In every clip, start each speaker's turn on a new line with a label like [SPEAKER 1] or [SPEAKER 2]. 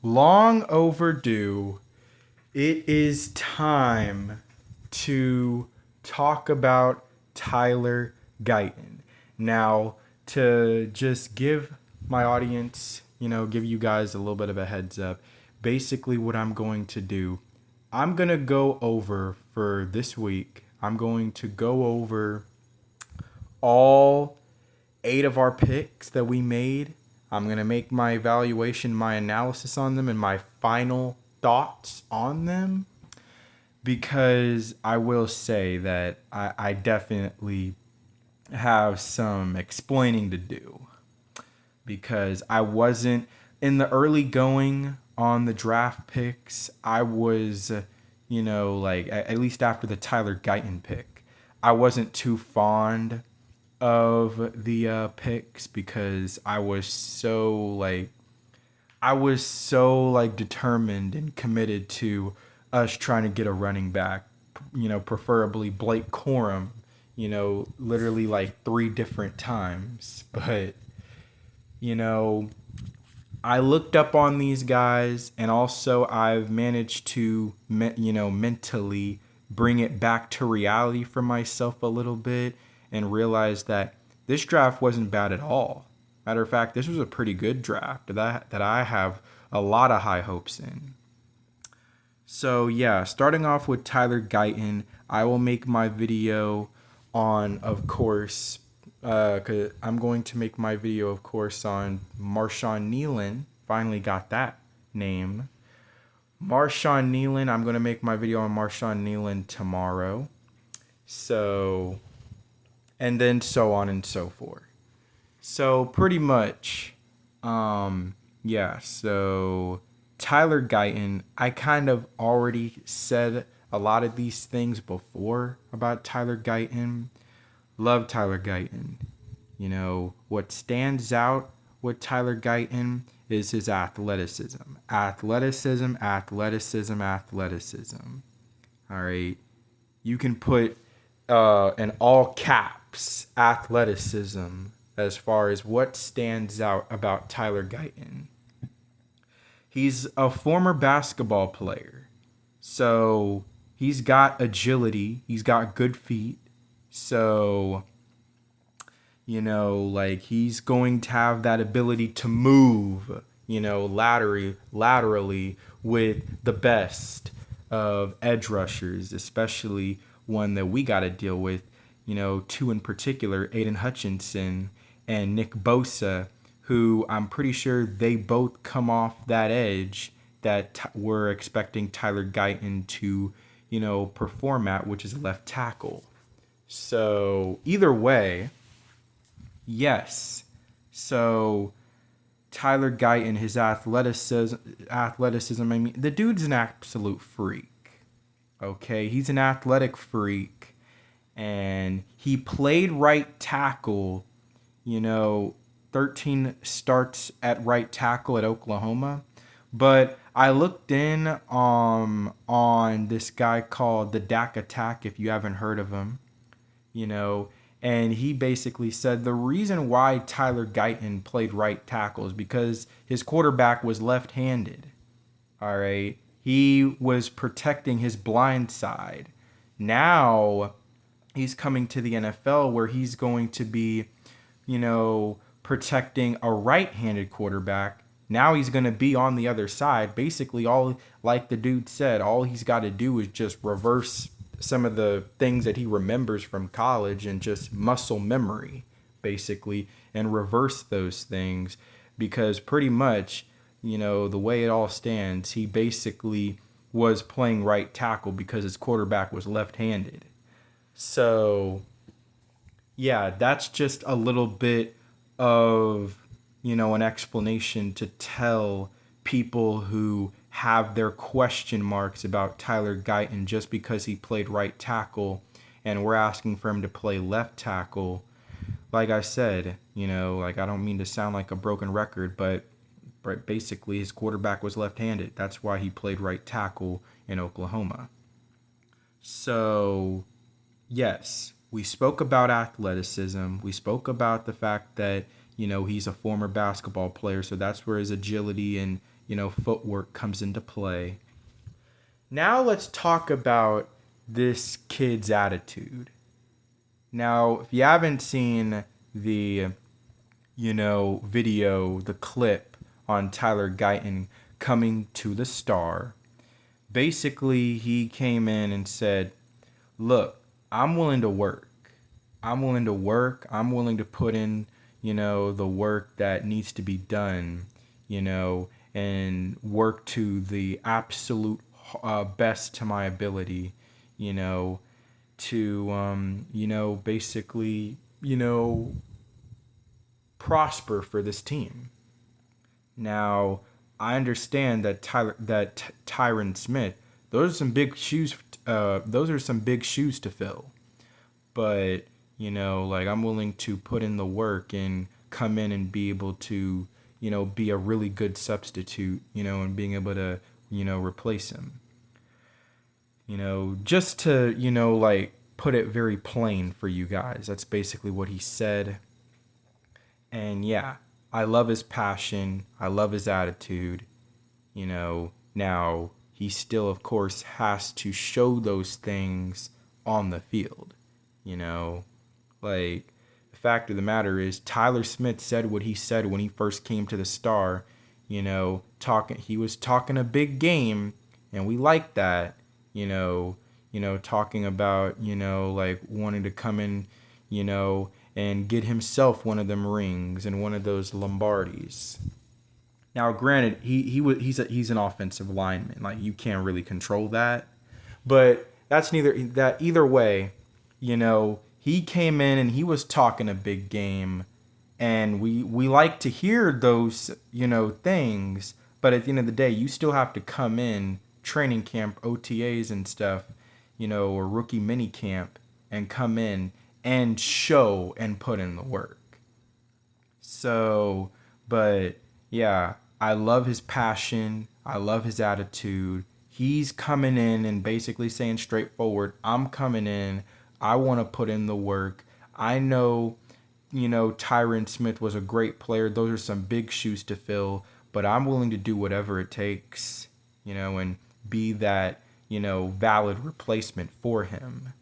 [SPEAKER 1] Long overdue. It is time to talk about Tyler Guyton. Now, to just give my audience, give you guys a little bit of a heads up, basically what I'm going to do, I'm going to go over for this week, I'm going to go over all eight of our picks that we made. I'm going to make my evaluation, my analysis on them, and my final thoughts on them because I will say that I definitely have some explaining to do because I wasn't in the early going on the draft picks. I was, like at least after the Tyler Guyton pick, I wasn't too fond of the picks because I was so determined and committed to us trying to get a running back, preferably Blake Corum, literally like three different times. But, you know, I looked up on these guys and also I've managed to, mentally bring it back to reality for myself a little bit and realize that this draft wasn't bad at all. Matter of fact, this was a pretty good draft that I have a lot of high hopes in. So yeah, starting off with Tyler Guyton, I will make my video on, of course, cause I'm going to make my video, of course, on Marshawn Nealon. Finally got that name. Marshawn Nealon. I'm going to make my video on Marshawn Nealon tomorrow. So, and then so on and so forth. So pretty much, yeah. So Tyler Guyton, I kind of already said a lot of these things before about Tyler Guyton. Love Tyler Guyton. What stands out with Tyler Guyton is his athleticism. Athleticism, athleticism, athleticism. All right. You can put in all caps athleticism as far as what stands out about Tyler Guyton. He's a former basketball player. So he's got agility, he's got good feet. So, he's going to have that ability to move, laterally with the best of edge rushers, especially one that we got to deal with, two in particular, Aiden Hutchinson and Nick Bosa, who I'm pretty sure they both come off that edge that we're expecting Tyler Guyton to, perform at, which is left tackle. So either way, yes. So Tyler Guyton, his athleticism. I mean, the dude's an absolute freak. Okay, he's an athletic freak, and he played right tackle. 13 starts at right tackle at Oklahoma. But I looked in on this guy called the Dak Attack, if you haven't heard of him, and he basically said the reason why Tyler Guyton played right tackle is because his quarterback was left-handed. All right. He was protecting his blind side. Now he's coming to the NFL where he's going to be, protecting a right-handed quarterback. Now he's going to be on the other side. Basically, all like the dude said, all he's got to do is just reverse some of the things that he remembers from college and just muscle memory, basically, and reverse those things because pretty much, the way it all stands, he basically was playing right tackle because his quarterback was left-handed. So, yeah, that's just a little bit of, an explanation to tell people who have their question marks about Tyler Guyton just because he played right tackle and we're asking for him to play left tackle. Like I said, I don't mean to sound like a broken record, but basically his quarterback was left-handed. That's why he played right tackle in Oklahoma. So, yes, we spoke about athleticism. We spoke about the fact that, he's a former basketball player, so that's where his agility and, footwork comes into play. Now let's talk about this kid's attitude. Now, if you haven't seen the, video, the clip on Tyler Guyton coming to the Star, basically he came in and said, look, I'm willing to work. I'm willing to work. I'm willing to put in, the work that needs to be done, and work to the absolute best to my ability, to, basically, prosper for this team. Now, I understand that Tyron Smith, those are some big shoes. Those are some big shoes to fill. But like I'm willing to put in the work and come in and be able to, be a really good substitute, and being able to, replace him. Just to, like put it very plain for you guys. That's basically what he said. And yeah, I love his passion. I love his attitude. Now he still, of course, has to show those things on the field. Like the fact of the matter is Tyler Smith said what he said when he first came to the Star. He was talking a big game, and we like that. Talking about like wanting to come in, and get himself one of them rings and one of those Lombardis. Now, granted, he's an offensive lineman. Like you can't really control that, but either way, he came in and he was talking a big game, and we like to hear those things. But at the end of the day, you still have to come in training camp, OTAs and stuff, or rookie mini camp, and come in and show and put in the work. So, but yeah, I love his passion. I love his attitude. He's coming in and basically saying straightforward, I'm coming in. I want to put in the work. I know, Tyron Smith was a great player. Those are some big shoes to fill, but I'm willing to do whatever it takes, and be that, valid replacement for him.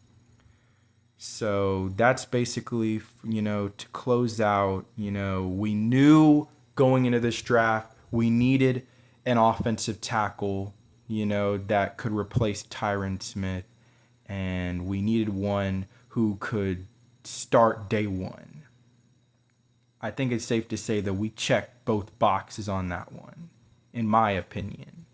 [SPEAKER 1] So that's basically, to close out, we knew going into this draft, we needed an offensive tackle, that could replace Tyron Smith. And we needed one who could start day one. I think it's safe to say that we checked both boxes on that one, in my opinion.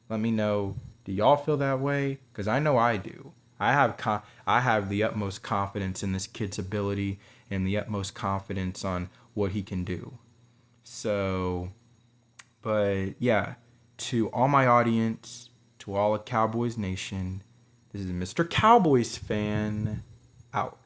[SPEAKER 1] Let me know, do y'all feel that way? Because I know I do. I have the utmost confidence in this kid's ability and the utmost confidence on what he can do. So, but yeah, to all my audience, to all of Cowboys Nation, this is Mr. Cowboys fan out.